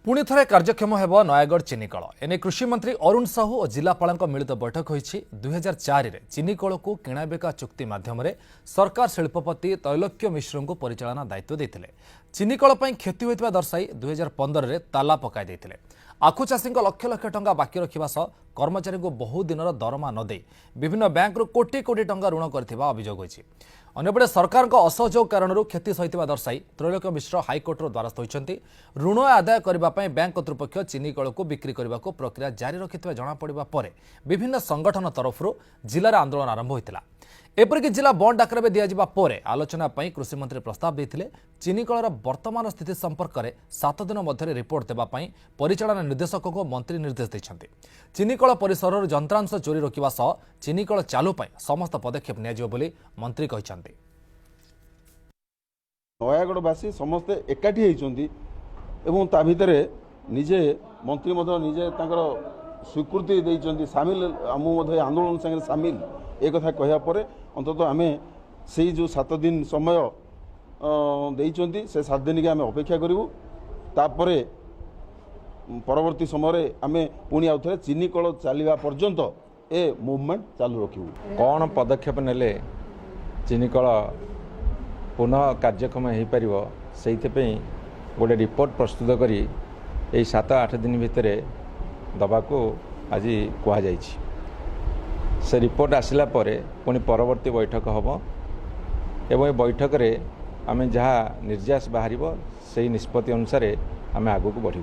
पुणी थे कार्यक्षम हेब नयगढ़ चिनिकल एने कृषिमंत्री अरुण साहू और जिलापाल मिलित बैठक होती 2004 में चिनिकल को किणाबिका चुक्ति मध्यम सरकार शिल्पपति तैलक्य मिश्र को परिचालना दायित्व देते चिनिकल क्षति होता दर्शाई 2015 में ताला पकाई आखु चाषी लक्ष लक्ष टंका बाकी रखा सह कर्मचारी को बहु दिन दरमा नदे विभिन्न बैंक कोटी कोटी टंका ऋण कर अभियोग होती अन्यपटे सरकार असहयोग कारण क्षति सही दर्शाई त्रैलोक्य मिश्र हाइकोर्टर द्वारस्थ होती ऋण आदाय करने बैंक कर्तृपक्ष चिनिकल को बिक्री करने को प्रक्रिया जारी रखिଥିବା जमापड़ा पर विभिन्न संगठन तरफ जिले में आंदोलन आरंभ होता एपरिक जिला बंद डाकर में दिज्व पर आलोचना कृषिमंत्री प्रस्ताव देते चिनिकलर वर्तमान स्थिति संपर्क में 7 दिन मध्य रिपोर्ट देवाई परिचालन निर्देशक को मंत्री निर्देश देते चिनिकल परिसर यंत्रांश चोरी रोकवा सह चिनिकल चालू समस्त पदक्षेप नि मंत्री कहते नयागढ़वासी समस्ते एकाठी होती भितर निजे मंत्री निजे स्वीकृति देते सामिल आम आंदोलन संगे सामिल एक कथा कहया पर अंतत आम से जो 7 दिन समय देइचंती से 7 दिन के आम अपेक्षा करूँ तापर परवर्ती समय आम पुणी आउ थे चिनिकल चलवा पर्यंत ए मूवमेंट चालू रखू। कौन पदक्षेप नेले चिनिकल पुनः कार्यक्षम हो पार से गोटे रिपोर्ट प्रस्तुत करी 7-8 दिन भितर दबाको आज कहुई से रिपोर्ट आसला पुणी परवर्ती बैठक हम एवं बैठक रे आमे जहाँ निर्यास बाहर से निष्पत्ति अनुसार आमे आगू को बढ़ू।